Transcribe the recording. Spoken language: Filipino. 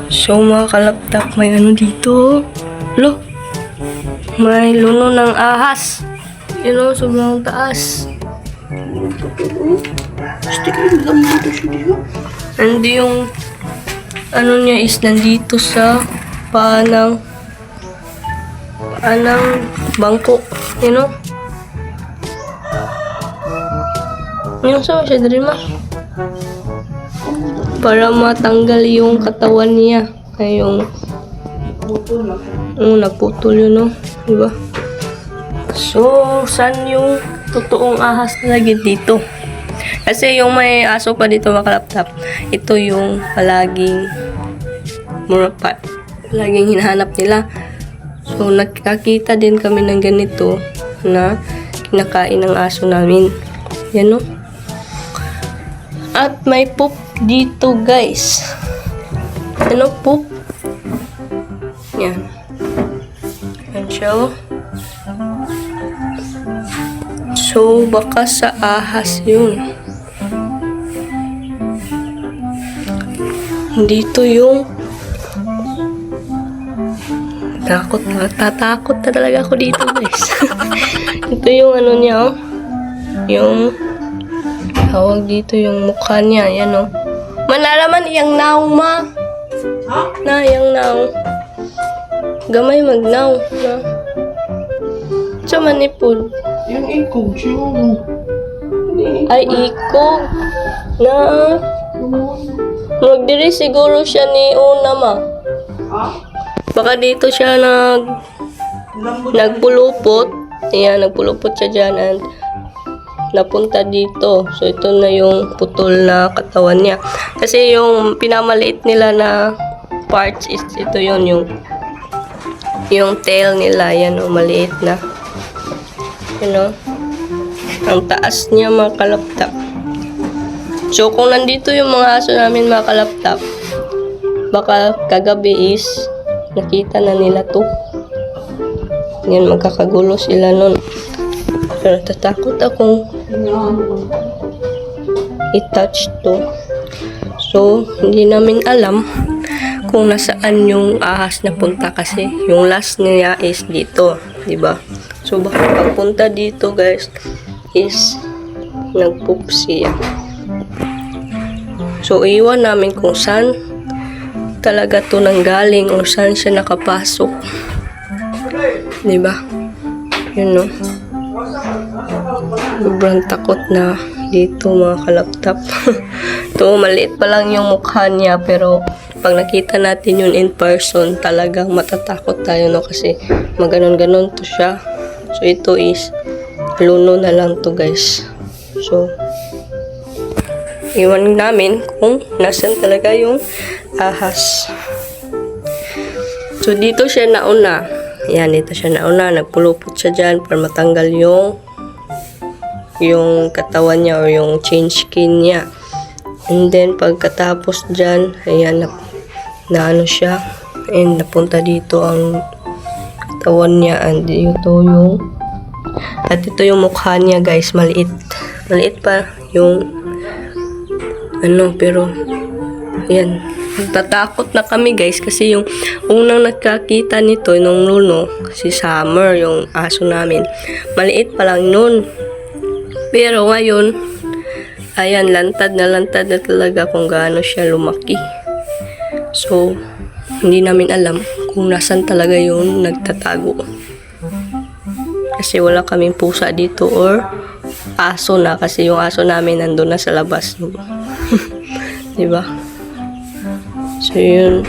So mga kalaptap, may ano dito. Lo, may luno ng ahas. Yun o, sobrang taas. Nandi yung ano niya is nandito sa paanang bangko. Yun o. Yun sa siya din ma. Para matanggal yung katawan niya. Ay yung naputol yun o. Diba? So, saan yung totoong ahas na lagi dito? Kasi yung may aso pa dito makalaptap, ito yung palaging hinahanap nila. So, nakakita din kami ng ganito na kinakain ng aso namin. Yan o. At may poop dito, guys. Ano poop? Yan. Yan siya. So, baka sa ahas yun. Dito yung tatakot na talaga ako dito, guys. Ito yung ano niya, oh. Yung tawag dito yung mukha niya. Yan, oh. Manaraman iyang naong, ma. Na, iyang naong. Gamay magnaw. Na. Sa manipod. Yung ikog siya. Ay, ikog. Na. Magdiri siguro siya ni una, ma. Baka dito siya nagpulupot. Ayan, nagpulupot siya dyan and napunta dito. So, ito na yung putol na katawan niya. Kasi yung pinamaliit nila na parts is ito yun, yung tail nila. Yan o, maliit na. Yan o. Ang taas niya mga kalaptap. So, kung nandito yung mga aso namin mga kalaptap, baka kagabi is nakita na nila to. Yan, magkakagulo sila nun. Pero tatakot akong i-touch to. So, hindi namin alam kung nasaan yung ahas na punta kasi yung last niya is dito, diba? So, baka pagpunta dito, guys, is nag-poop siya. So, iwan namin kung saan talaga to nanggaling o saan siya nakapasok. Diba? Yun, no? Sobrang takot na dito mga kalaptap. To, maliit pa lang yung mukha niya pero pag nakita natin yun in person, talagang matatakot tayo, no? Kasi maganon-ganon to siya. So, ito is luno na lang to, guys. So, iwan namin kung nasan talaga yung ahas. So, dito siya nauna. Yan, dito siya nauna. Nagpulupot siya dyan para matanggal yung katawan niya o yung change skin niya. And then, pagkatapos dyan, ayan, na ano siya. And napunta dito ang katawan niya. And ito yung at ito yung mukha niya, guys. Maliit. Maliit pa yung ano, pero ayan, natatakot na kami, guys, kasi yung unang nakakita nito nung luno, si Summer, yung aso namin, maliit pa lang nun. Pero ngayon, ayan, lantad na talaga kung gaano siya lumaki. So, hindi namin alam kung nasan talaga yung nagtatago. Kasi wala kaming pusa dito or aso na, kasi yung aso namin nandun na sa labas. Diba? So, yun.